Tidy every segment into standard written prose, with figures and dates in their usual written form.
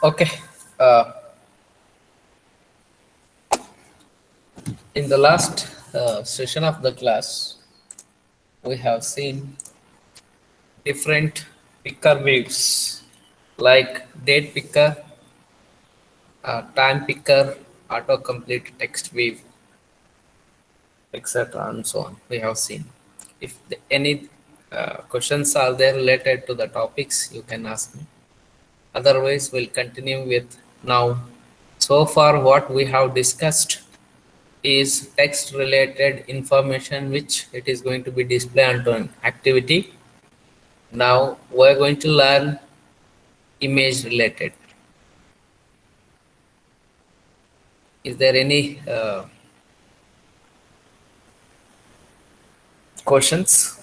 Okay. Uh, in the last session of the class, we have seen different picker views like date picker, time picker, autocomplete text view, etc. and so on. We have seen. If any questions are there related to the topics, you can ask me. Otherwise, we'll continue with now. So far, what we have discussed is text related information which it is going to be displayed onto an activity. Now we're going to learn image related. Is there any questions?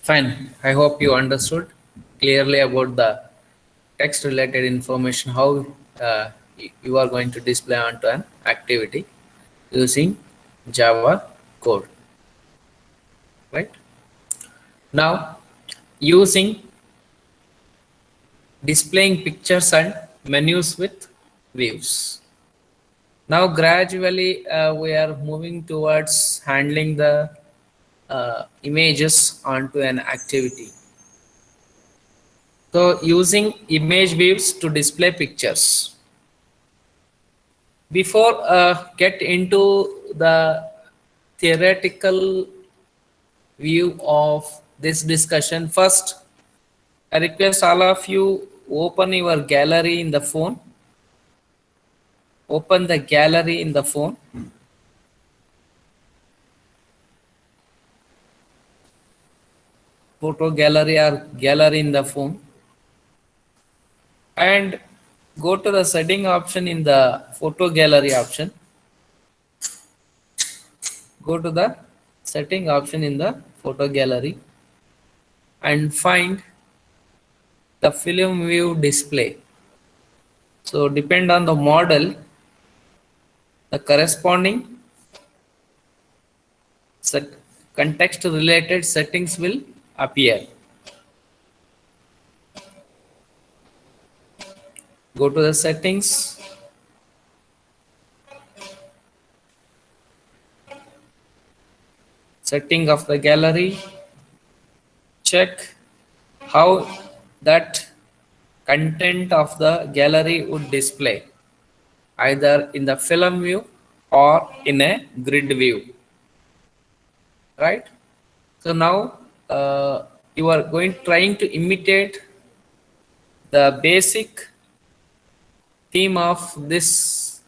Fine. I hope you understood clearly about the text related information, how you are going to display onto an activity using Java code, right? Now, using displaying pictures and menus with views. Now, gradually, we are moving towards handling the images onto an activity. So, using image views to display pictures. Before get into the theoretical view of this discussion, first I request all of you open your gallery in the phone. Open the gallery in the phone. Photo gallery or gallery in the phone. And go to the setting option in the photo gallery option. Go to the setting option in the photo gallery and find the film view display. So depend on the model, the corresponding set context related settings will appear. Go to the settings, setting of the gallery, check how that content of the gallery would display either in the film view or in a grid view, right? So now you are trying to imitate the basic theme of this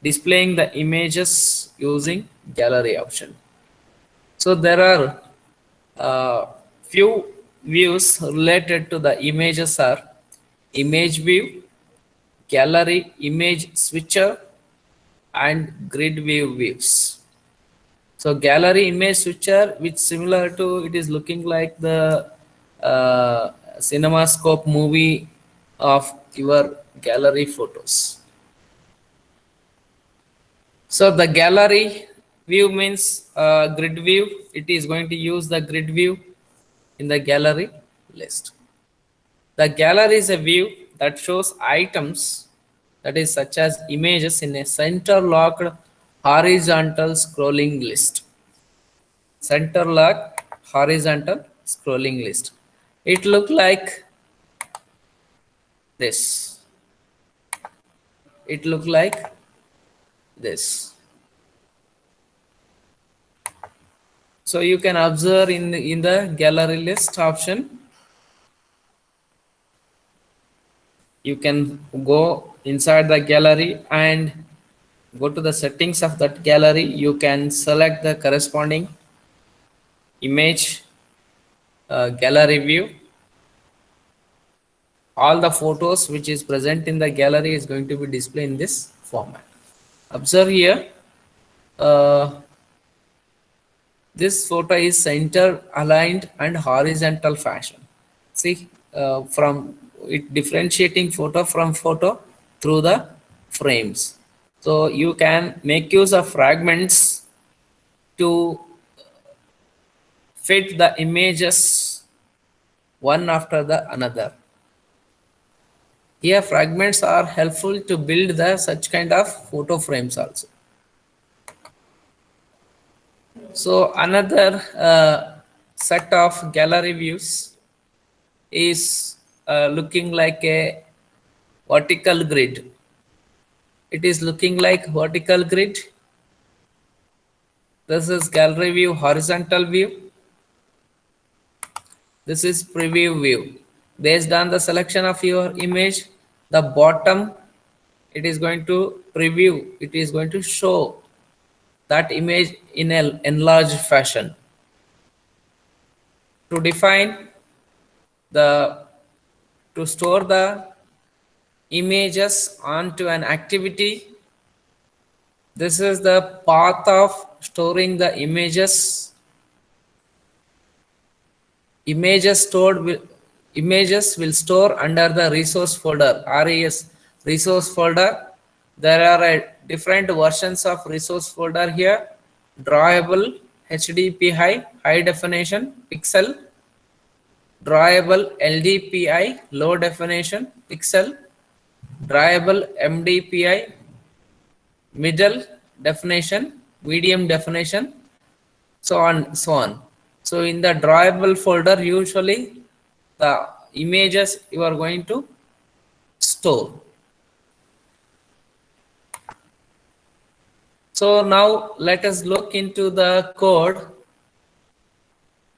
displaying the images using gallery option. So there are few views related to the images are image view, gallery image switcher, and grid view views. So gallery image switcher, which similar to it is looking like the CinemaScope movie of your gallery photos. So the gallery view means grid view. It is going to use the grid view in the gallery list. The gallery is a view that shows items, that is such as images, in a center locked horizontal scrolling list. Center locked horizontal scrolling list. It look like this. It look like this. So you can observe in the gallery list option. You can go inside the gallery and go to the settings of that gallery. You can select the corresponding image gallery view. All the photos which is present in the gallery is going to be displayed in this format. Observe here, this photo is center aligned and horizontal fashion. See, from it differentiating photo from photo through the frames. So you can make use of fragments to fit the images one after the another. Here fragments are helpful to build the such kind of photo frames also. So another set of gallery views is looking like a vertical grid. It is looking like vertical grid. This is gallery view, horizontal view. This is preview view. Based on the selection of your image, the bottom, it is going to preview. It is going to show that image in an enlarged fashion. To define the, to store the images onto an activity, this is the path of storing the images. Images will store under the resource folder, res resource folder. There are different versions of resource folder here: drawable, high definition pixel, drawable LDPI low definition pixel, drawable MDPI middle definition, medium definition, so on, so on. So in the drawable folder, usually the images you are going to store. So now let us look into the code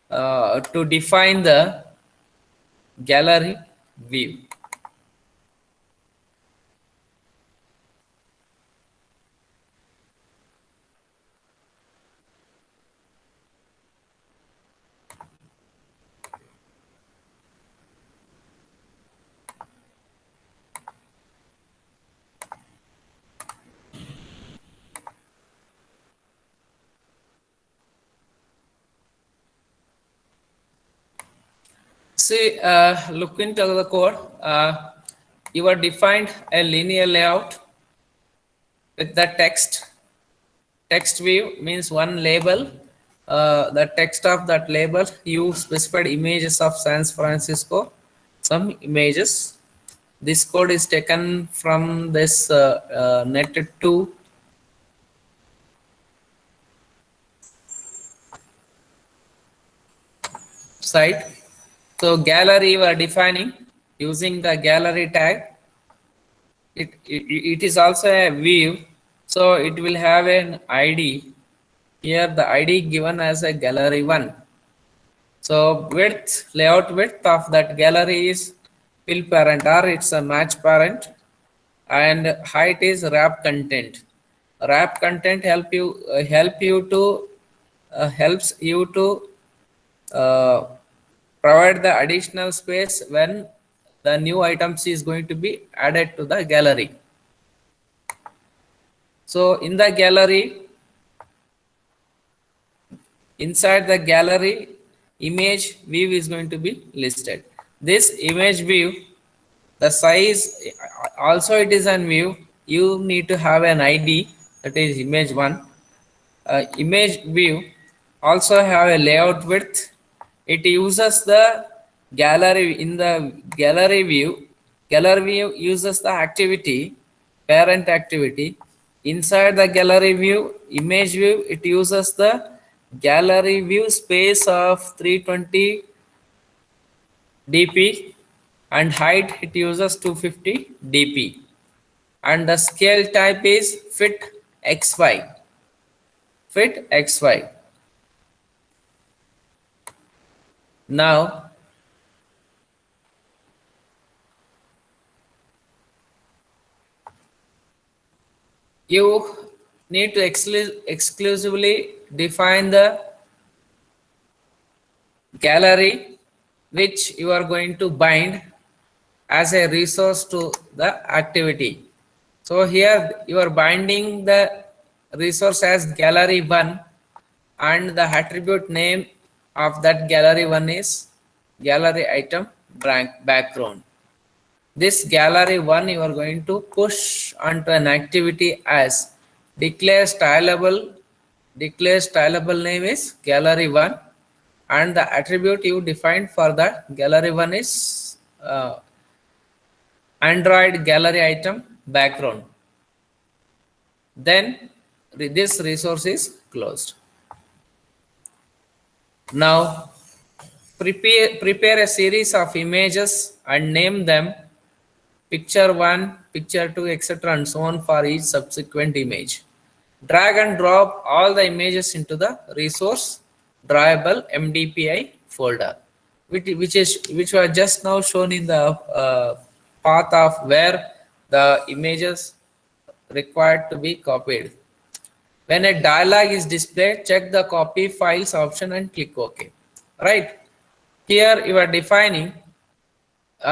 to define the gallery view. See, look into the code. You are defined a linear layout with the text. Text view means one label. The text of that label, you specified images of San Francisco, some images. This code is taken from this net2 site. So gallery you are defining using the gallery tag. It is also a view, so it will have an ID. Here the ID given as a gallery 1. So width, layout width of that gallery is fill parent, or it's a match parent, and height is wrap content. Wrap content helps you to provide the additional space when the new items is going to be added to the gallery. So in the gallery, inside the gallery, image view is going to be listed. This image view, the size, also it is an view. You need to have an ID, that is image 1. Image view also have a layout width. It uses the gallery. In the gallery view uses the activity, parent activity. Inside the gallery view, image view, it uses the gallery view space of 320 dp, and height it uses 250 dp, and the scale type is fit xy. Now you need to exclusively define the gallery which you are going to bind as a resource to the activity. So here you are binding the resource as gallery 1, and the attribute name of that gallery 1 is gallery item background. This gallery 1 you are going to push onto an activity as declare stylable name is gallery 1, and the attribute you defined for the gallery one is Android gallery item background. Then this resource is closed. Now prepare a series of images and name them picture 1, picture 2, etc. and so on for each subsequent image. Drag and drop all the images into the resource drawable MDPI folder, which was just now shown in the path of where the images required to be copied. When a dialog is displayed, check the copy files option and click OK. Right here you are defining.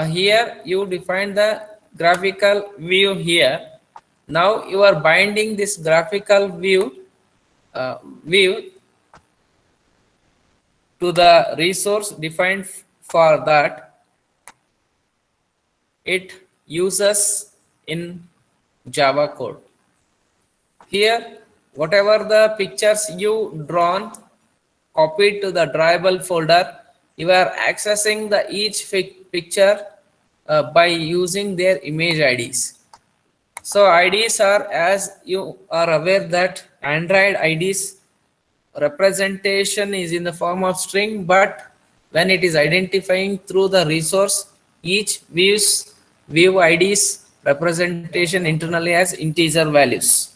Here you define the graphical view here. Now you are binding this graphical view to the resource defined for that it uses in Java code. Here whatever the pictures you drawn copied to the drawable folder, you are accessing the each picture by using their image IDs. So IDs are, as you are aware that Android IDs representation is in the form of string, but when it is identifying through the resource, each view IDs representation internally as integer values.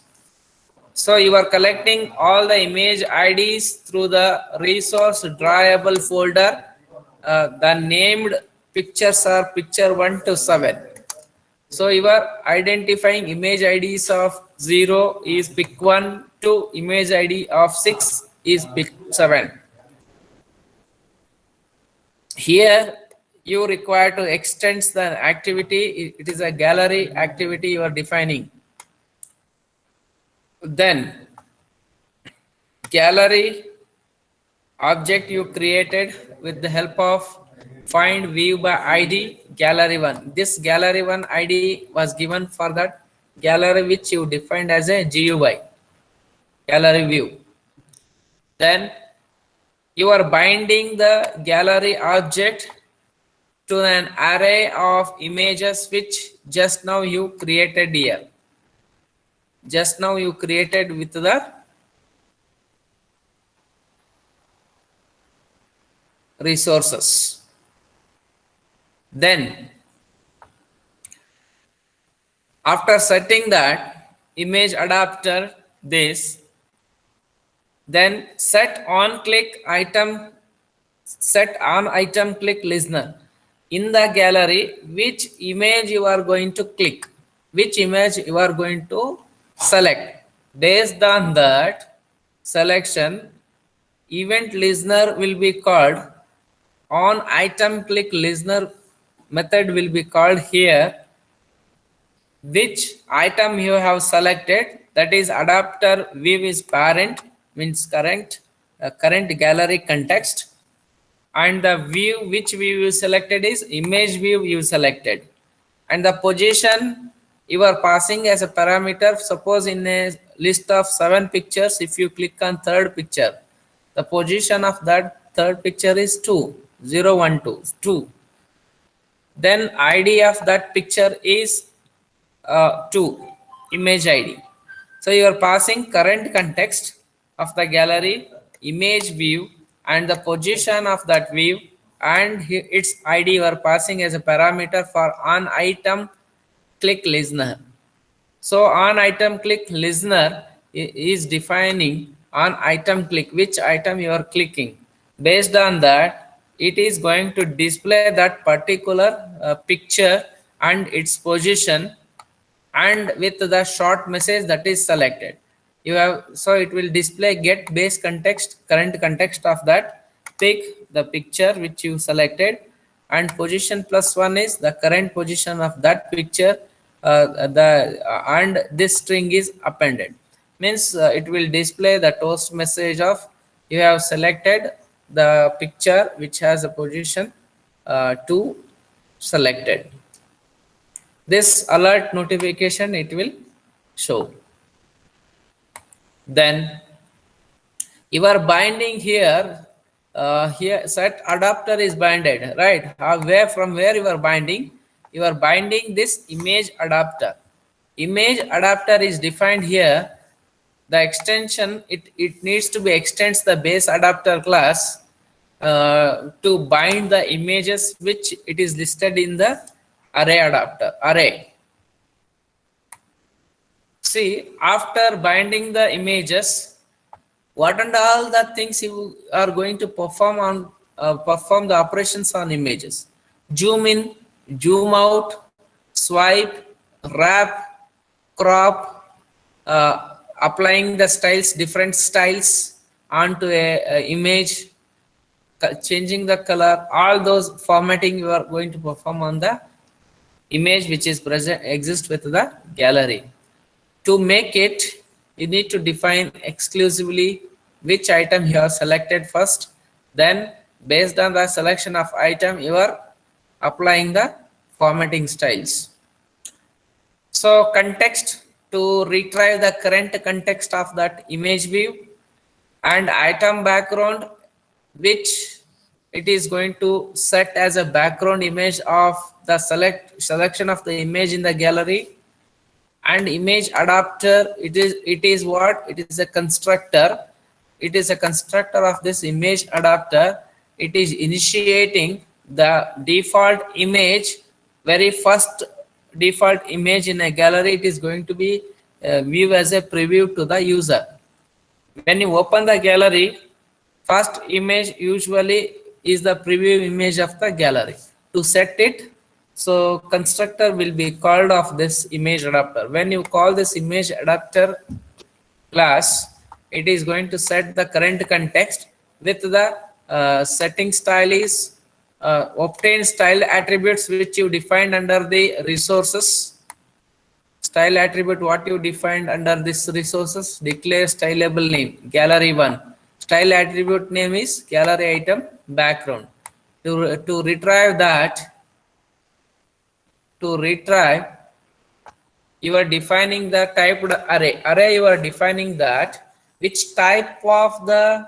So you are collecting all the image IDs through the resource drawable folder. The named pictures are picture 1 to 7. So you are identifying image IDs of 0 is pick 1 to image ID of 6 is pick 7. Here you require to extend the activity. It is a gallery activity you are defining. Then gallery object you created with the help of find view by ID gallery 1. This gallery 1 ID was given for that gallery which you defined as a GUI gallery view. Then you are binding the gallery object to an array of images which just now you created here. Just now you created with the resources. Then after setting that image adapter this, then set on item click listener in the gallery which image you are going to click, which image you are going to select. Based on that selection, event listener will be called. On item click listener method will be called here. Which item you have selected, that is adapter view is parent, means current gallery context, and the view which view you selected is image view you selected, and the position you are passing as a parameter. Suppose in a list of 7 pictures, if you click on third picture, the position of that third picture is 2, 0, 1, 2, 2. Then ID of that picture is 2, image ID. So you are passing current context of the gallery, image view, and the position of that view, and its ID you are passing as a parameter for on item click listener. So on item click listener is defining on item click which item you are clicking. Based on that, it is going to display that particular picture and its position, and with the short message that is selected. You have, so it will display get base context, current context of that, pick the picture which you selected, and position +1 is the current position of that picture, and this string is appended. Means it will display the toast message of you have selected the picture which has a position 2 selected. This alert notification it will show. Then you are binding here here set adapter is binded, right? Where from where you are binding? You are binding this image adapter. Image adapter is defined here. The extension, it needs to be extends the base adapter class to bind the images which it is listed in the array adapter array. See, after binding the images, what and all the things you are going to perform on perform the operations on images: zoom in, zoom out, swipe, wrap, crop, applying the styles, different styles onto a image, changing the color, all those formatting you are going to perform on the image which is present exist with the gallery. To make it, you need to define exclusively which item you have selected first. Then based on the selection of item, you are applying the formatting styles. So context, to retrieve the current context of that image view, and item background, which it is going to set as a background image of the selection of the image in the gallery. And image adapter, it is what? It is a constructor. It is a constructor of this image adapter. It is initiating the default image, very first default image in a gallery. It is going to be view as a preview to the user. When you open the gallery, first image usually is the preview image of the gallery. To set it, so constructor will be called of this image adapter. When you call this image adapter class, it is going to set the current context with the setting style is obtain style attributes which you defined under the resources. Style attribute, what you defined under this resources: declare stylable name gallery1. Style attribute name is gallery item background. To retrieve that, you are defining the typed array. You are defining that which type of the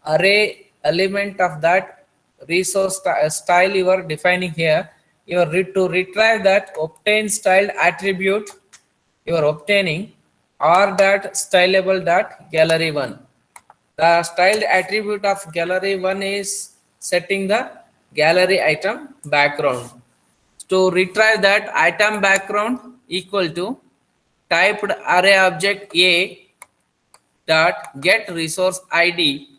array element of that resource style you are defining here. You are to retrieve that obtain style attribute you are obtaining, or that stylable dot gallery1. The styled attribute of gallery1 is setting the gallery item background. To retrieve that item background equal to typed array object a dot get resource id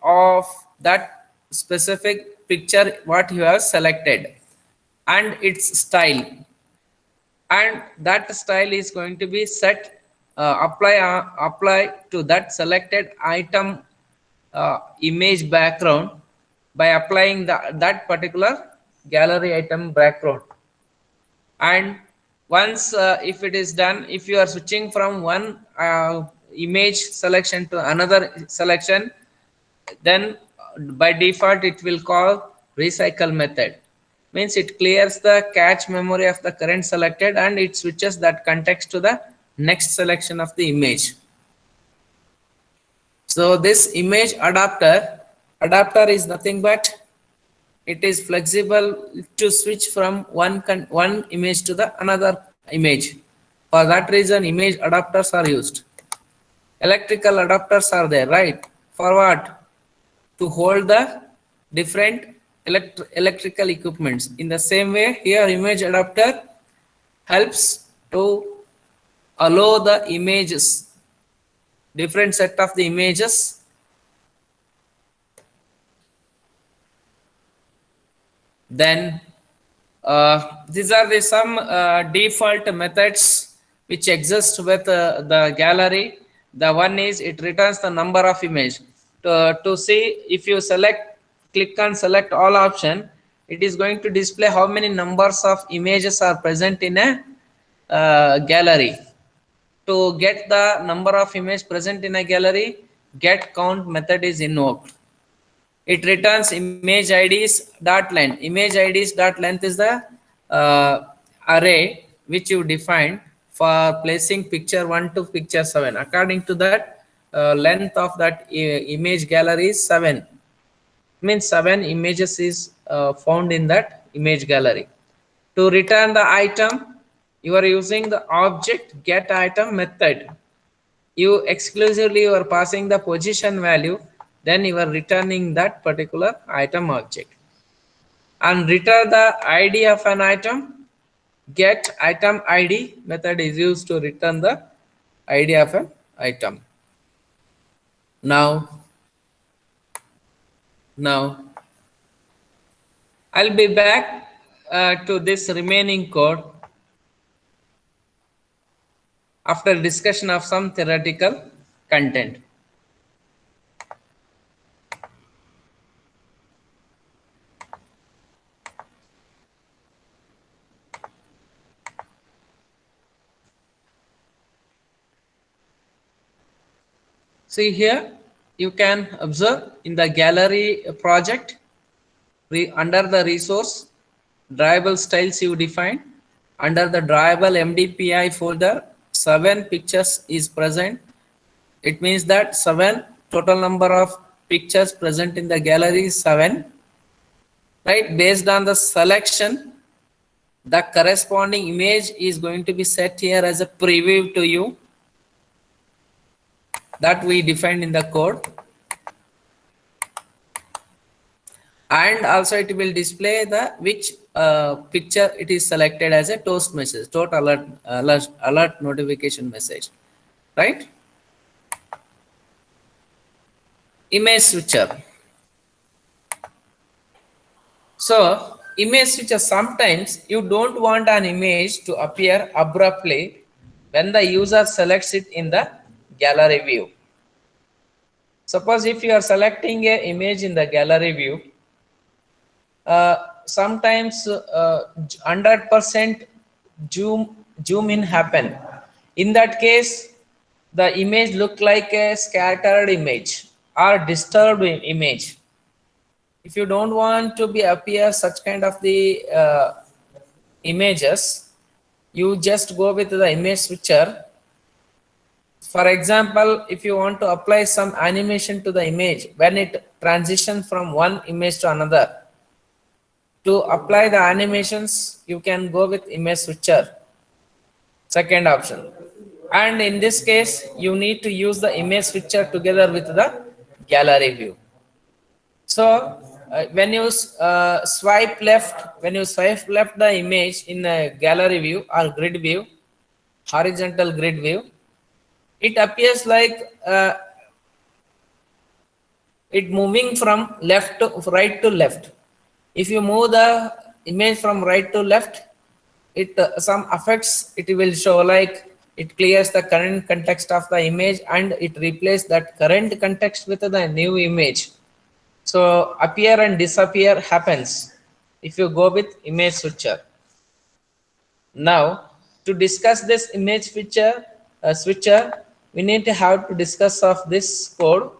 of that specific picture what you have selected, and its style, and that style is going to be set apply to that selected item image background by applying that particular gallery item background. And once if it is done, if you are switching from one image selection to another selection, then by default it will call recycle method. Means it clears the cache memory of the current selected and it switches that context to the next selection of the image. So this image adapter is nothing but it is flexible to switch from one image to the another image. For that reason, image adapters are used. Electrical adapters are there, right? For what? To hold the different electrical equipments. In the same way, here image adapter helps to allow the images, different set of the images. Then these are the some default methods which exist with the gallery. The one is it returns the number of image. To see, if you click on select all option, it is going to display how many numbers of images are present in a gallery. To get the number of images present in a gallery, get count method is invoked. It returns image IDs dot length. Image IDs dot length is the array which you define for placing picture 1 to picture 7. According to that, length of that image gallery is 7. Means 7 images is found in that image gallery. To return the item, you are using the object get item method. You exclusively you are passing the position value, then you are returning that particular item object. And return the ID of an item, get item ID method is used to return the ID of an item. Now I'll be back to this remaining code after discussion of some theoretical content. See here, you can observe in the gallery project, under the resource, drawable styles you define. Under the drawable MDPI folder, 7 pictures is present. It means that 7 total number of pictures present in the gallery is 7. Right? Based on the selection, the corresponding image is going to be set here as a preview to you. That we defined in the code. And also it will display the which picture it is selected as a toast message, toast alert notification message, right? Image switcher. So image switcher, sometimes you don't want an image to appear abruptly when the user selects it in the gallery view. Suppose if you are selecting an image in the gallery view, sometimes 100% zoom in happen. In that case, the image look like a scattered image or disturbed image. If you don't want to be appear such kind of the images, you just go with the image switcher. For example, if you want to apply some animation to the image when it transitions from one image to another, to apply the animations, you can go with image switcher, second option. And in this case, you need to use the image switcher together with the gallery view. So when you swipe left the image in a gallery view or grid view, horizontal grid view, it appears like it moving from left to right to left. If you move the image from right to left, it some effects it will show, like it clears the current context of the image and it replaces that current context with the new image. So appear and disappear happens if you go with image switcher. Now to discuss this image switcher, we need to have to discuss of this code.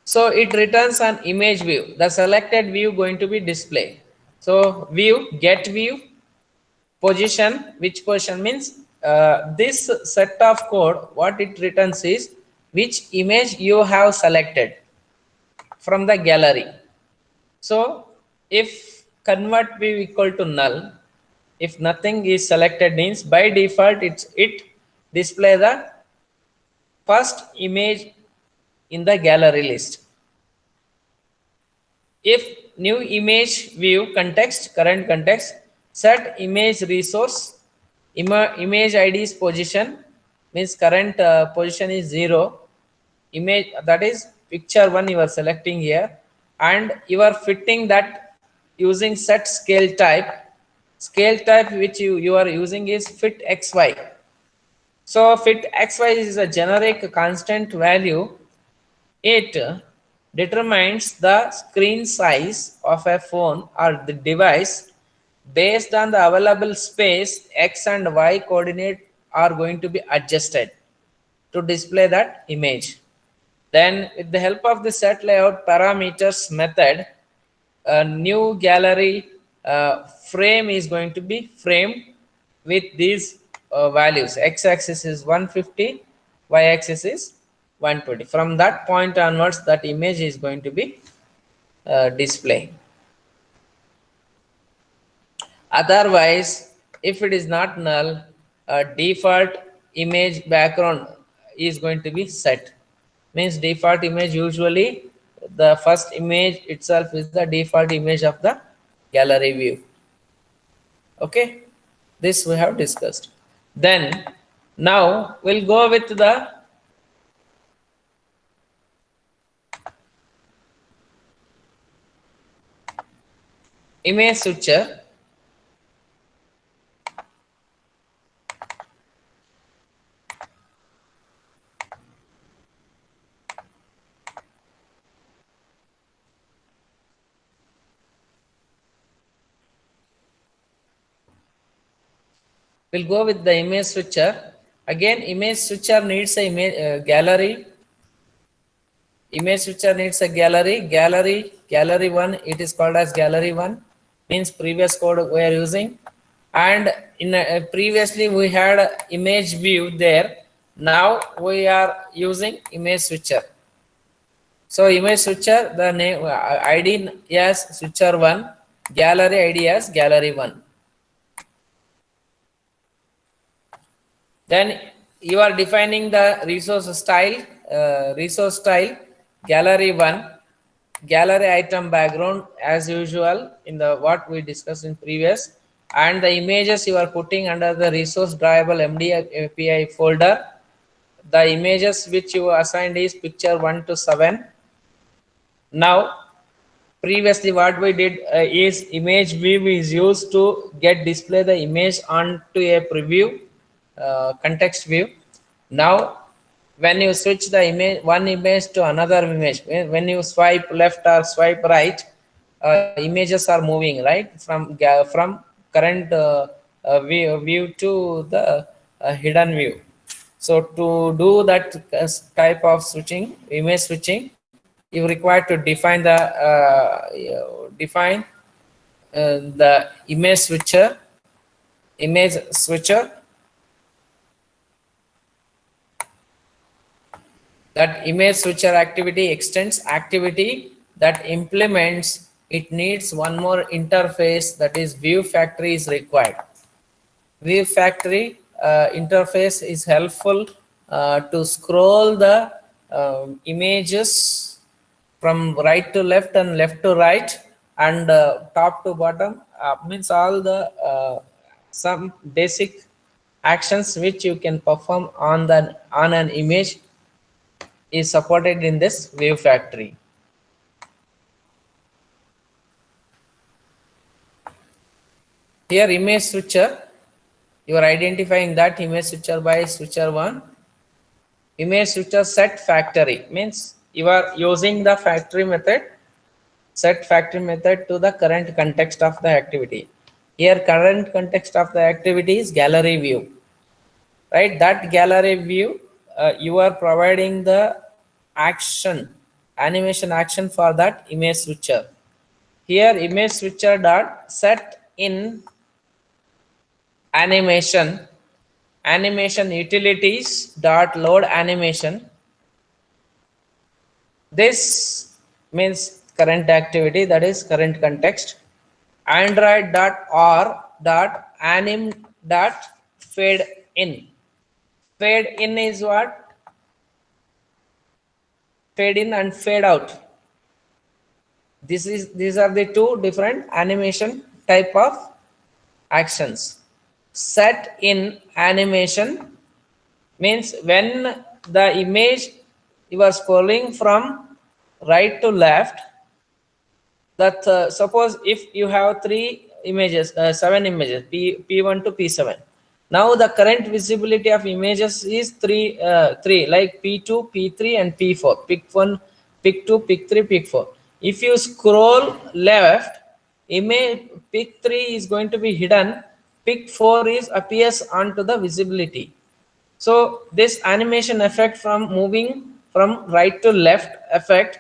So it returns an image view. The selected view going to be displayed. So view, get view, position, which position means this set of code, what it returns is which image you have selected from the gallery. So if convert view equal to null, if nothing is selected means by default it display the first image in the gallery list. If new image view context, current context, set image resource, image ID's position means current position is 0, image that is picture 1 you are selecting here, and you are fitting that using set scale type which you are using is fit xy. So fit xy is a generic constant value. It determines the screen size of a phone or the device based on the available space. X and Y coordinate are going to be adjusted to display that image. Then with the help of the set layout parameters method, a new gallery frame is going to be framed with these values. X-axis is 150, y-axis is 120. From that point onwards, that image is going to be displaying. Otherwise, if it is not null, a default image background is going to be set. Means default image, usually the first image itself is the default image of the gallery view. Okay, this we have discussed. Then now we'll go with the image switcher. We'll go with the image switcher. Again, image switcher needs a image, gallery. Image switcher needs a gallery 1. It is called as gallery 1. Means previous code we are using. And in previously we had image view there. Now we are using image switcher. So image switcher, the name ID as switcher 1, gallery ID as gallery 1. Then you are defining the resource style gallery 1, gallery item background as usual in the what we discussed in previous, and the images you are putting under the resource drawable MD API folder. The images which you assigned is picture 1 to 7. Now previously what we did is image view is used to get display the image onto a preview context view. Now when you switch the image, one image to another image, when you swipe left or swipe right, images are moving right from current view to the hidden view. So to do that type of switching, image switching, you require to define the image switcher. That image switcher activity extends activity that implements. It needs one more interface, that is view factory is required. View factory interface is helpful to scroll the images from right to left and left to right and top to bottom. Means all the some basic actions which you can perform on an image is supported in this view factory. Here image switcher, you are identifying that image switcher by switcher 1. Image switcher set factory means you are using the factory method, set factory method to the current context of the activity. Here current context of the activity is gallery view, right? That gallery view, you are providing the animation action for that image switcher. Here image switcher dot set in animation utilities dot load animation. This means current activity, that is current context. Android dot or dot anim dot fade in. Fade in is what? Fade in and fade out. These are the two different animation type of actions. Set in animation means when the image you are scrolling from right to left, that suppose if you have 7 images, P1 to P7. Now the current visibility of images is three like P2, P3 and P4. Pick 1, pick 2, pick 3, pick 4. If you scroll left, image pick 3 is going to be hidden, pick 4 is appears onto the visibility. So this animation effect from moving from right to left effect,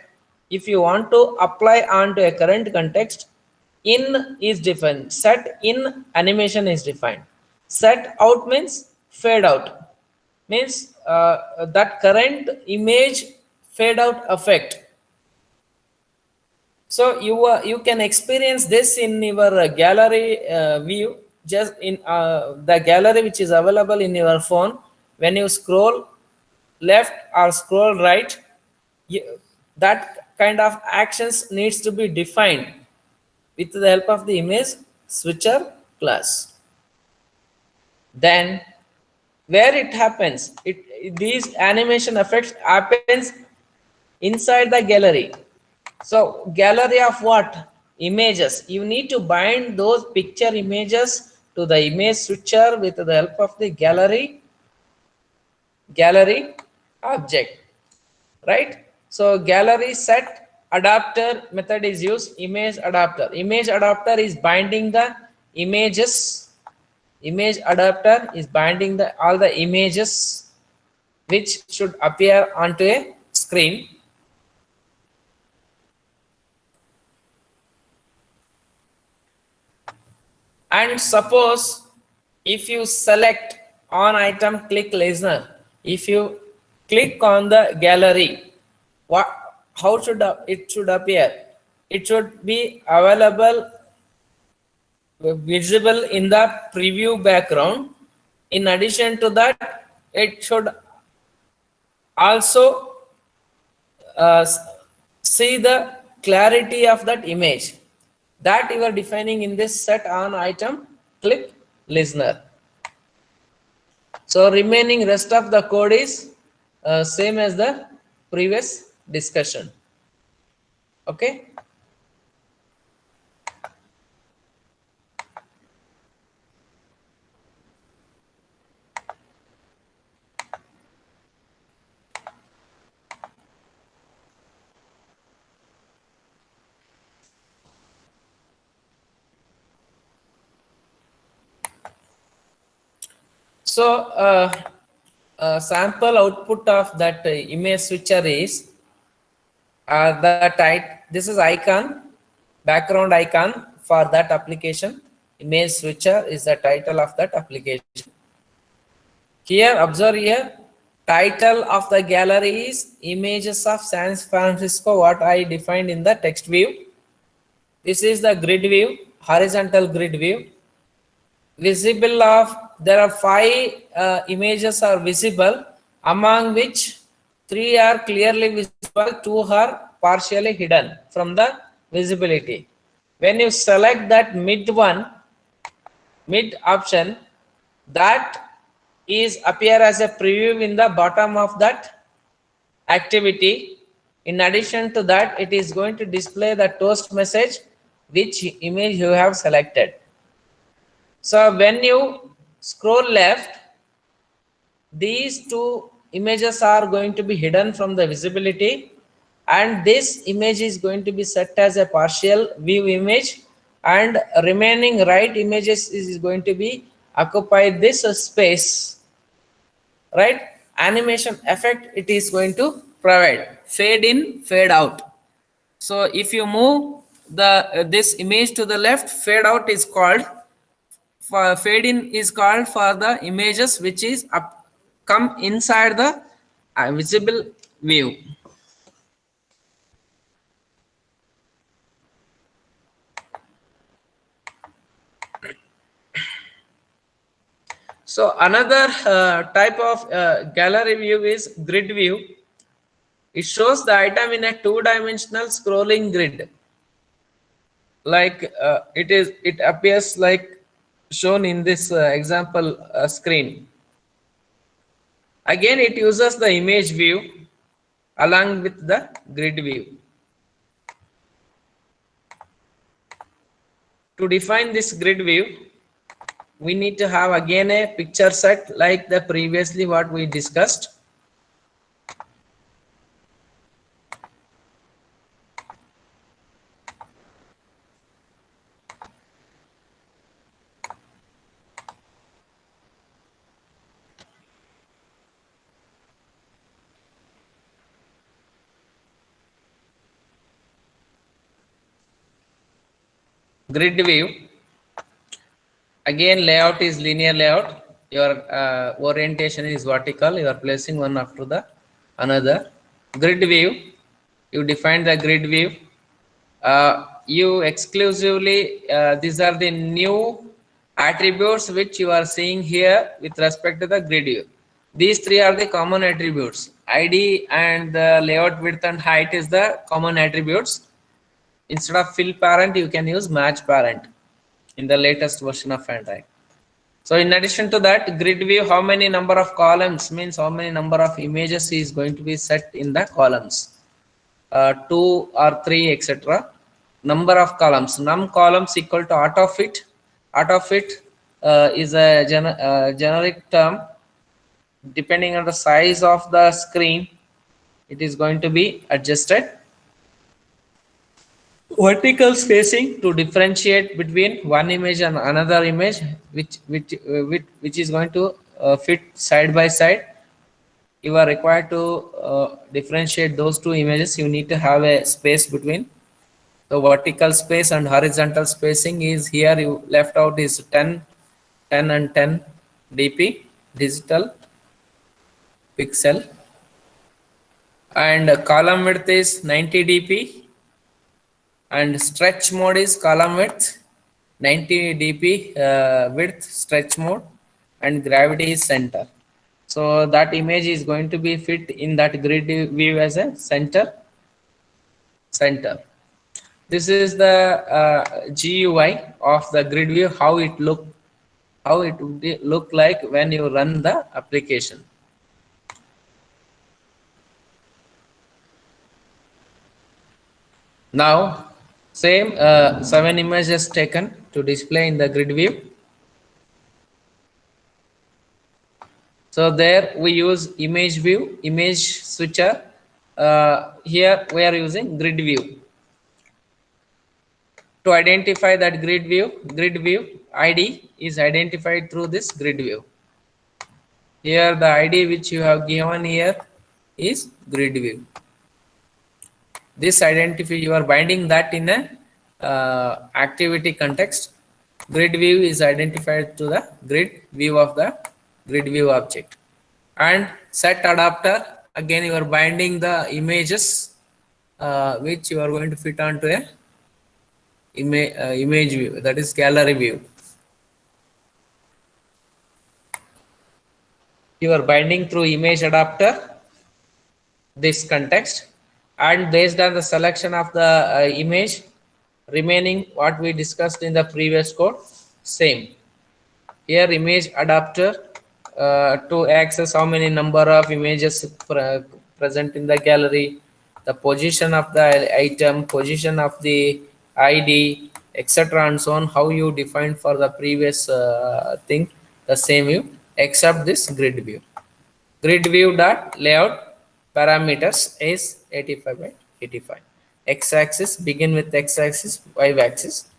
if you want to apply onto a current context, in is defined. Set in animation is defined. Set out means fade out. Means that current image fade out effect. So you can experience this in your gallery view, just in the gallery which is available in your phone. When you scroll left or scroll right, that kind of actions needs to be defined with the help of the image switcher class. Then where it happens, these animation effects happens inside the gallery. So gallery of what? Images. You need to bind those picture images to the image switcher with the help of the gallery object, right? So gallery set adapter method is used. Image adapter. Image adapter is binding the images. Image adapter is binding the all the images which should appear onto a screen. And suppose if you select on item click listener, if you click on the gallery, what, how should it should appear? It should be available, visible in the preview background. In addition to that, it should also see the clarity of that image that you are defining in this set on item click listener. So remaining rest of the code is same as the previous discussion. Okay. So sample output of that image switcher is the type. This is icon, background icon for that application. Image switcher is the title of that application. Here, observe here, title of the gallery is images of San Francisco, what I defined in the text view. This is the grid view, horizontal grid view. Visible of, there are 5 images are visible, among which 3 are clearly visible, 2 are partially hidden from the visibility. When you select that mid option, that is appear as a preview in the bottom of that activity. In addition to that, it is going to display the toast message which image you have selected. So when you scroll left, these 2 images are going to be hidden from the visibility, and this image is going to be set as a partial view image, and remaining right images is going to be occupy this space, right? Animation effect it is going to provide fade in, fade out. So if you move the this image to the left, fade out is called, for fade in is called for the images which is up come inside the visible view. So another type of gallery view is grid view. It shows the item in a 2-dimensional scrolling grid, like it appears like shown in this example screen. Again, it uses the image view along with the grid view. To define this grid view, we need to have again a picture set like the previously what we discussed. Grid view, again layout is linear layout. Your orientation is vertical. You are placing one after the another. Grid view, you define the grid view. You exclusively, these are the new attributes which you are seeing here with respect to the grid view. These three are the common attributes. ID and the layout width and height is the common attributes. Instead of fill parent, you can use match parent in the latest version of Android. So in addition to that, grid view, how many number of columns means how many number of images is going to be set in the columns. 2 or 3, etc. Number of columns, num columns equal to auto fit. Auto fit is a generic term. Depending on the size of the screen, it is going to be adjusted. Vertical spacing, to differentiate between one image and another image, which is going to fit side by side. You are required to differentiate those two images. You need to have a space between. The vertical space and horizontal spacing is here. You left out is 10 and 10 dp digital pixel, and column width is 90 dp, and stretch mode is column width 90 dp width stretch mode, and gravity is center. So that image is going to be fit in that grid view as a center. This is the GUI of the grid view, how it would look like when you run the application. Now same 7 images taken to display in the grid view. So there we use ImageView, image switcher. Here we are using grid view. To identify that grid view ID is identified through this grid view. Here the ID which you have given here is grid view. This identify, you are binding that in a activity context. Grid view is identified to the grid view of the grid view object. And set adapter, again you are binding the images which you are going to fit onto a image view, that is gallery view. You are binding through image adapter this context, and based on the selection of the image remaining what we discussed in the previous code, same. Here image adapter to access how many number of images present in the gallery, the position of the item, position of the ID, etc. and so on, how you defined for the previous thing, the same view, except this grid view. Grid view dot layout parameters is 85 by 85. X-axis, begin with x-axis, y-axis.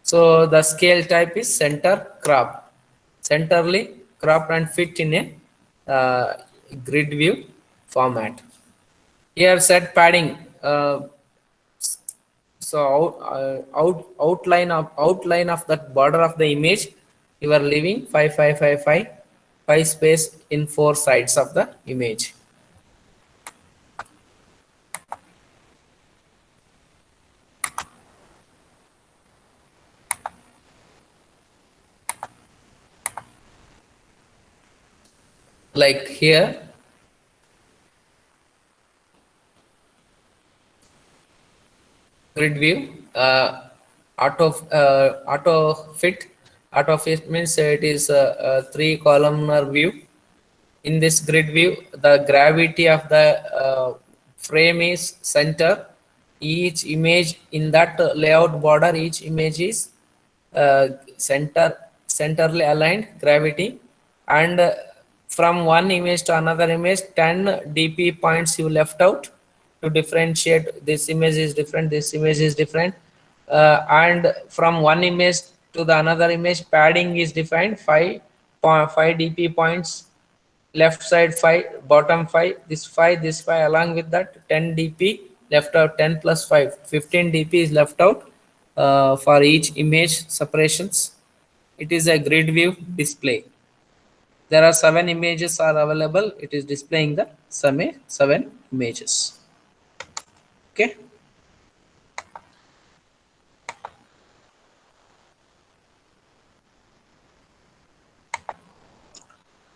So the scale type is center crop, centrally cropped and fit in a grid view format. Here set padding. So outline of that border of the image, you are leaving 5 space in 4 sides of the image. Like here, grid view, auto fit means it is a 3 columnar view. In this grid view, the gravity of the frame is center. Each image in that layout border, each image is centrally aligned gravity, and from one image to another image 10 dp points you left out to differentiate. This image is different, this image is different, and from one image to the another image padding is defined 5 dp points, left side 5, bottom 5, this 5 along with that 10 dp left out, 10 plus 5 15 dp is left out for each image separations. It is a grid view display. There are 7 images are available. It is displaying the seven images. Okay.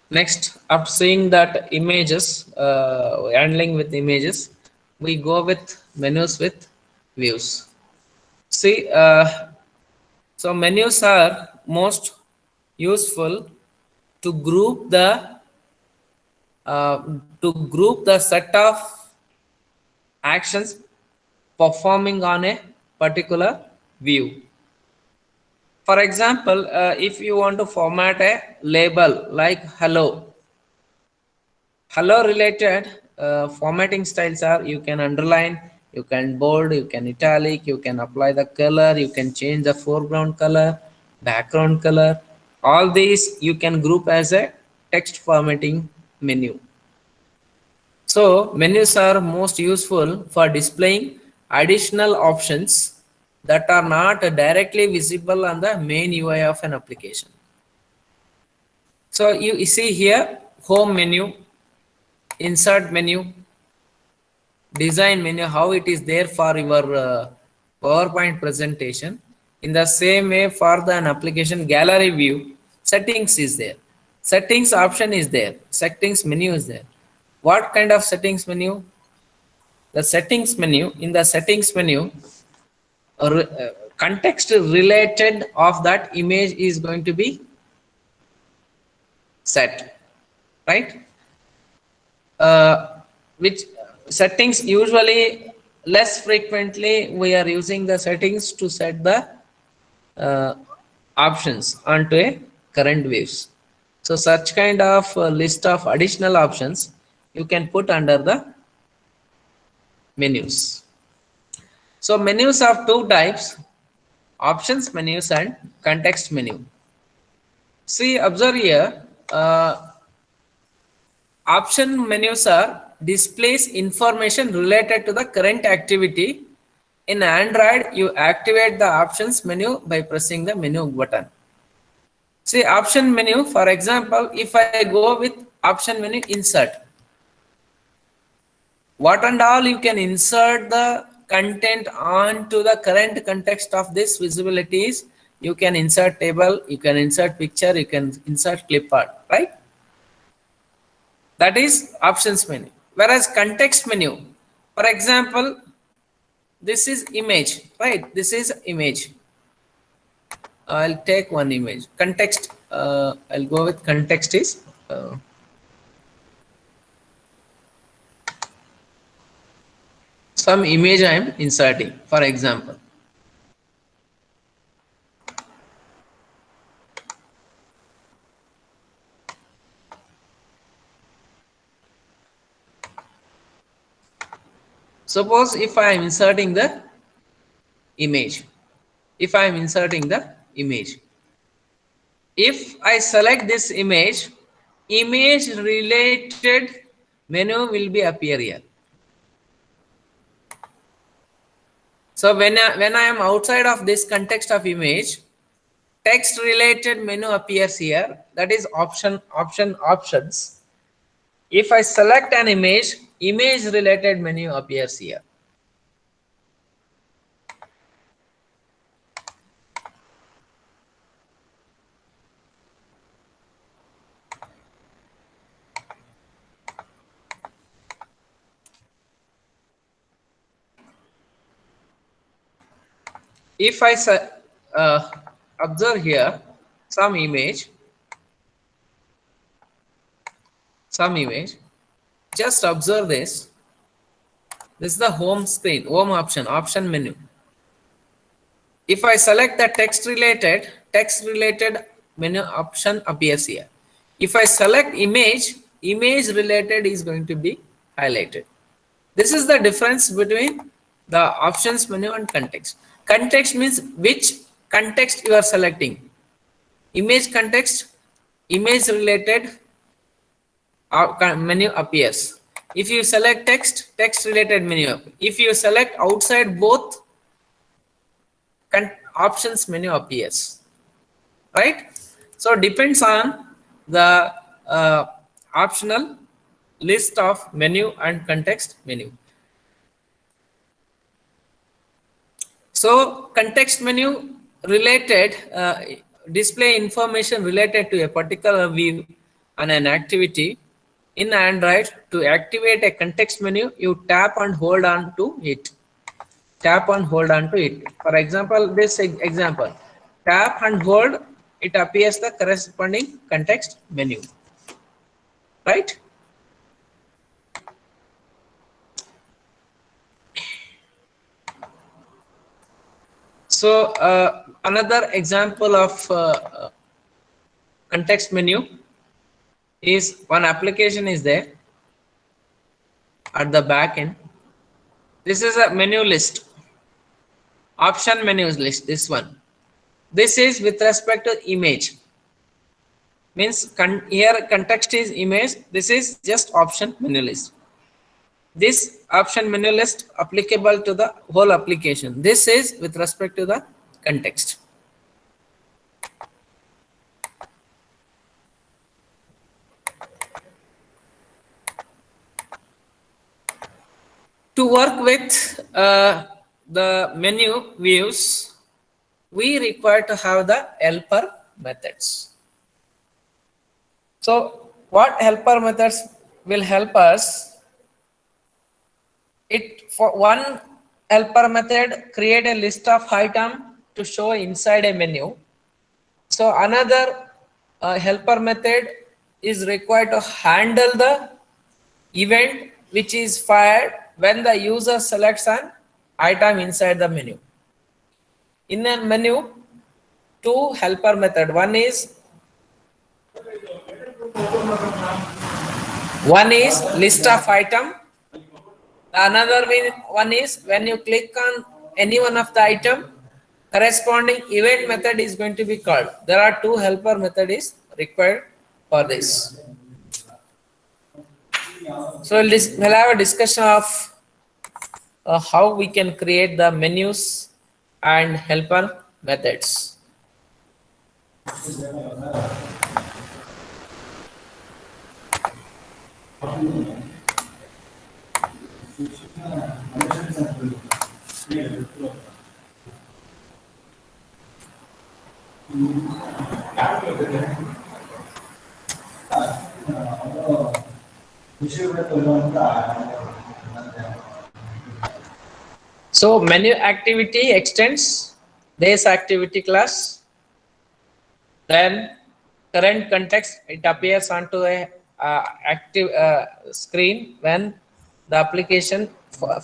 Next, after seeing that images, handling with images, we go with menus with views. See, so menus are most useful to group the uh, set of actions performing on a particular view. For example, if you want to format a label like hello related formatting styles are you can underline, you can bold, you can italic, you can apply the color, you can change the foreground color, background color. All these you can group as a text formatting menu. So menus are most useful for displaying additional options that are not directly visible on the main UI of an application. So you see here home menu, insert menu, design menu, how it is there for your PowerPoint presentation. In the same way for the an application gallery view, settings is there. Settings option is there. Settings menu is there. What kind of settings menu? The settings menu, in the settings menu, context related of that image is going to be set, right? Which settings usually less frequently we are using the settings to set the uh, options onto a current views. So such kind of list of additional options you can put under the menus. So menus of two types: options menus and context menu. See, observe here, option menus are displays information related to the current activity. In Android, you activate the options menu by pressing the menu button. See, option menu, for example, if I go with option menu insert, what and all you can insert the content onto the current context of this visibilities. You can insert table, you can insert picture, you can insert clip art, right? That is options menu. Whereas context menu, for example, this is image, right? This is image. I'll take one image. Context, I'll go with context is some image I am inserting, for example. Suppose if I am inserting the image, if I am inserting the image, if I select this image, image related menu will be appear here. So when I am outside of this context of image, text related menu appears here. That is options. If I select an image, image related menu appears here. If I observe here some image, just observe this. This is the home screen, home option menu. If I select the text related menu option appears here. If I select image related is going to be highlighted. This is the difference between the options menu and context. Context means which context you are selecting. Image context, image related menu appears. If you select text related menu. If you select outside both, options menu appears, right? So depends on the optional list of menu and context menu. So context menu related display information related to a particular view and an activity. In Android, to activate a context menu, you tap and hold on to it. Tap and hold on to it. For example, this example, tap and hold, it appears the corresponding context menu, right? So another example of context menu is one application is there at the back end. This is a menu list, option menus list, this one. This is with respect to image. Means here context is image, this is just option menu list. This option menu list applicable to the whole application. This is with respect to the context. To work with the menu views, we require to have the helper methods. So what helper methods will help us? It for one helper method, create a list of item to show inside a menu. So another helper method is required to handle the event which is fired when the user selects an item inside the menu. In a menu, two helper method. One is list of item. Another one is when you click on any one of the item, corresponding event method is going to be called. There are two helper method is required for this. So we'll have a discussion of how we can create the menus and helper methods. So menu activity extends this activity class. Then current context, it appears onto a active screen when the application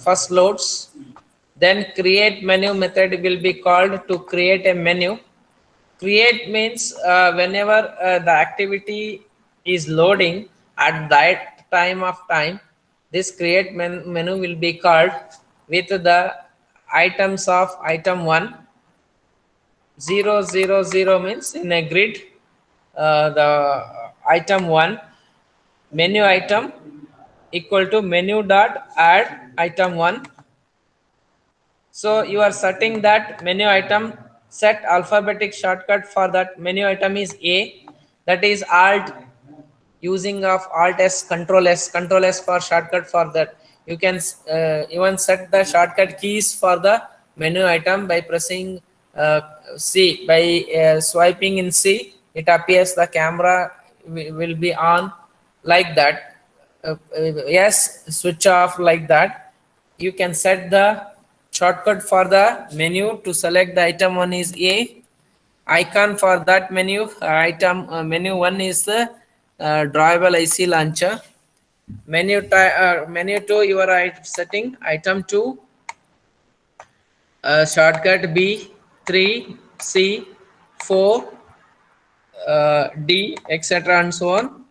first loads. Then create menu method will be called to create a menu. Create means whenever the activity is loading at that time, this create menu will be called with the items of item 1. 0 0 0 means in a grid the item 1 menu item equal to menu dot add item 1. So you are setting that menu item, set alphabetic shortcut for that menu item is A, that is alt, using of alt s, control s for shortcut for that. You can even set the shortcut keys for the menu item by pressing C. By swiping in C, it appears the camera will be on like that. Yes, switch off like that. You can set the shortcut for the menu to select the item 1 is A. Icon for that menu item menu 1 is the drawable IC launcher. Menu 2, you are setting item 2 shortcut B, 3, C, 4, D, etc. and so on.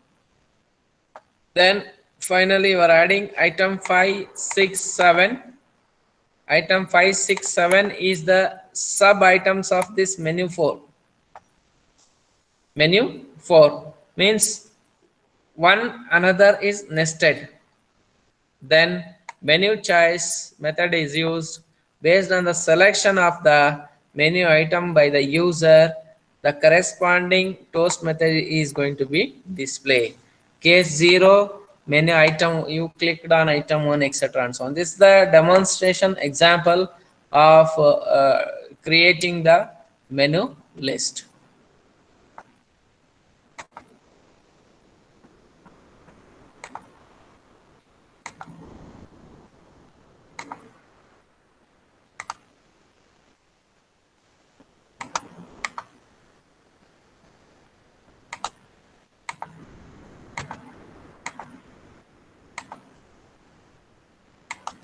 Then finally you are adding item 5, 6, 7. Item 5, 6, 7 is the sub items of this menu 4. Menu 4 means one another is nested. Then menu choice method is used based on the selection of the menu item by the user, the corresponding toast method is going to be displayed. Case 0, menu item, you clicked on item 1, etc. and so on. This is the demonstration example of creating the menu list.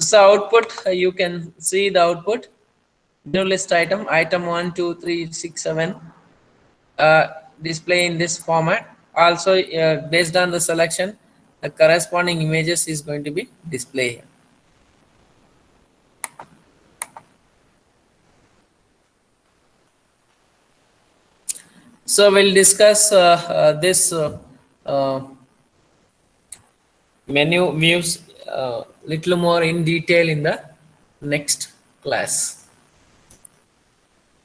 So output, you can see the output. New list item 1, 2, 3, 6, 7, display in this format. Also, based on the selection, the corresponding images is going to be displayed. So we'll discuss this menu views little more in detail in the next class.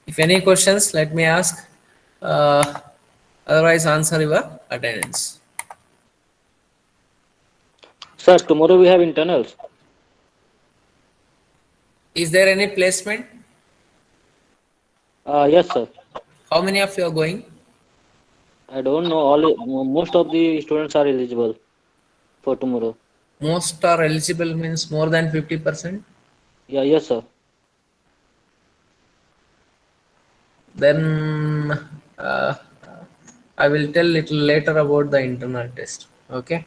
If any questions, let me ask. Otherwise, answer your attendance. Sir, tomorrow we have internals. Is there any placement? Yes, sir. How many of you are going? I don't know. Most of the students are eligible for tomorrow. Most are eligible means more than 50%. Yeah, yes, sir. Then I will tell little later about the internal test. Okay.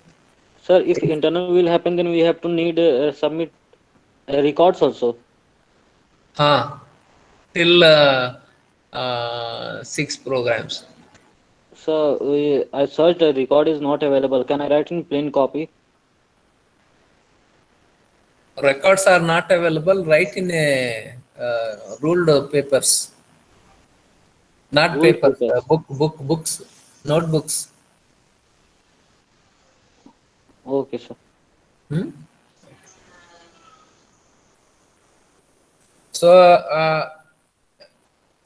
Sir, if internal will happen, then we have to need submit records also. Till 6 programs. So I searched the record is not available. Can I write in plain copy? Records are not available. Write in a ruled papers, not Rule papers. papers. Books, notebooks. Okay, sir. Hmm? So,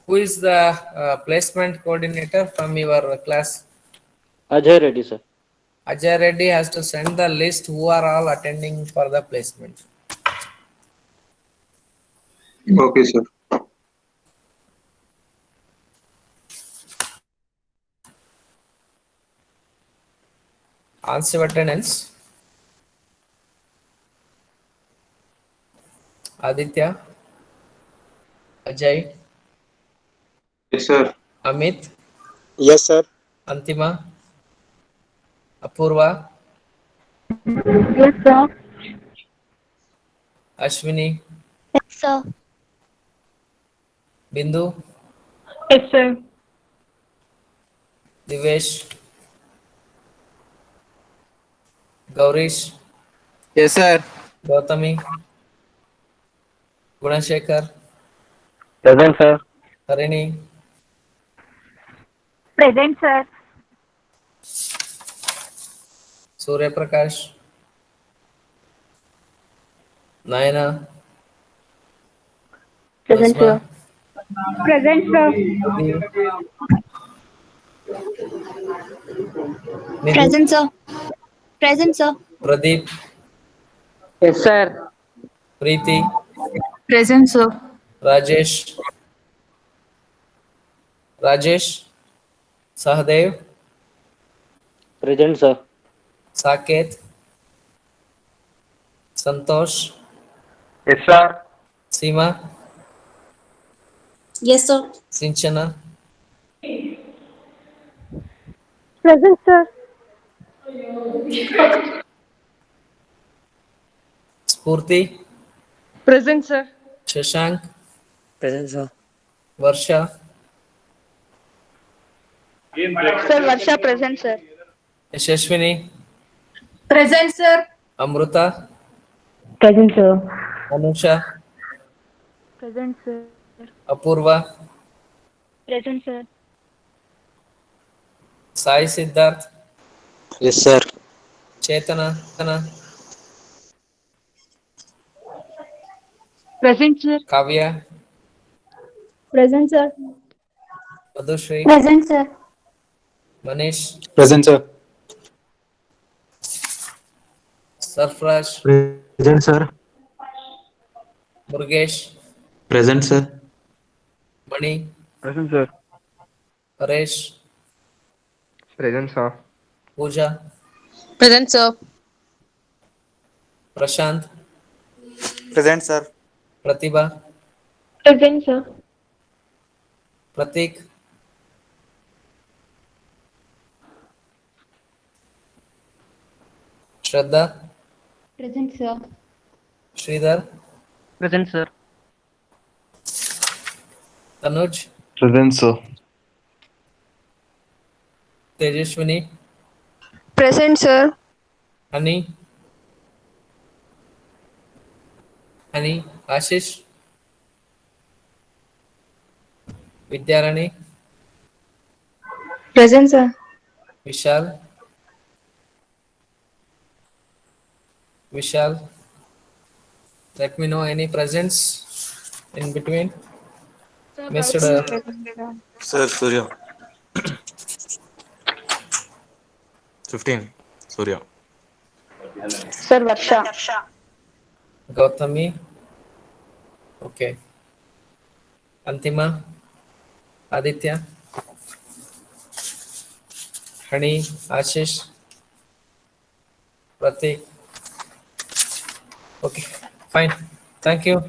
who is the placement coordinator from your class? Ajay Reddy, sir. Ajay Reddy has to send the list who are all attending for the placement. Okay, sir. Answer attendance. Aditya, Ajay, Yes, sir. Amit, Yes, sir. Antima, Apurva, Yes, sir. Ashwini, Yes, sir. Bindu, Yes, sir. Divesh, Gaurish, Yes, sir. Gautami, Gunashekar, Present, sir. Harini, Present, sir. Surya Prakash, Nayana, Present, Nazma, sir. Present, sir. Nidhi, Nidhi, Present, sir. Present, sir. Pradeep, Yes, sir. Preeti, Present, sir. Rajesh, Rajesh, Sahadev, Present, sir. Saket, Santosh, Yes, sir. Seema, Yes, sir. Sinchana, Present, sir. Spurti, Present, sir. Shashank, Present, sir. Varsha, Sir, Varsha, present, sir. Yashashwini, Present, sir. Amruta, Present, sir. Anusha, Present, sir. Apurva, Present, sir. Sai Siddharth, Yes, sir. Chetana, Present, sir. Kavya, Present, sir. Madhushri, Present, sir. Manish, Present, sir. Sarfraj, Present, sir. Murgesh, Present, sir. Mani, Present, sir. Paresh, Present, sir. Pooja, Present, sir. Prashant, Present, sir. Pratibha, Present, sir. Pratik, Shraddha, Present, sir. Sridhar, Present, sir. Tanuj, Present, sir. Tejashwini, Present, sir. Hani, Ashish, Vidyarani, Present, sir. Vishal, Vishal. Let me know any presents in between. Missed. Sir, Surya. 15. Surya. Sir, Varsha. Gautami. Okay. Antima. Aditya. Hani. Ashish. Pratik. Okay. Fine. Thank you.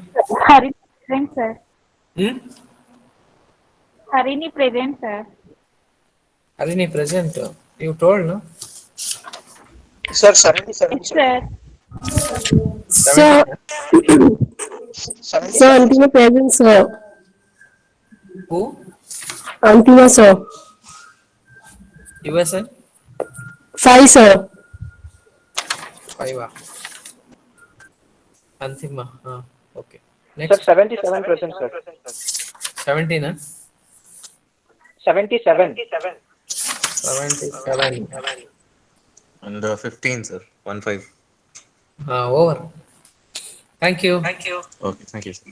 Harini present, sir. Hmm? Harini present, sir. Harini present. You told, no? Sir, 77, Yes, sir. sir. Sir, 77, sir, Antima present, sir. Who? Antima, sir. USN? 5, sir. Five. Antima. Okay. Sir, Next. 77 present, sir. 17. 77. 77. And 15, sir. 1 5. Over. Thank you. Okay, thank you, sir.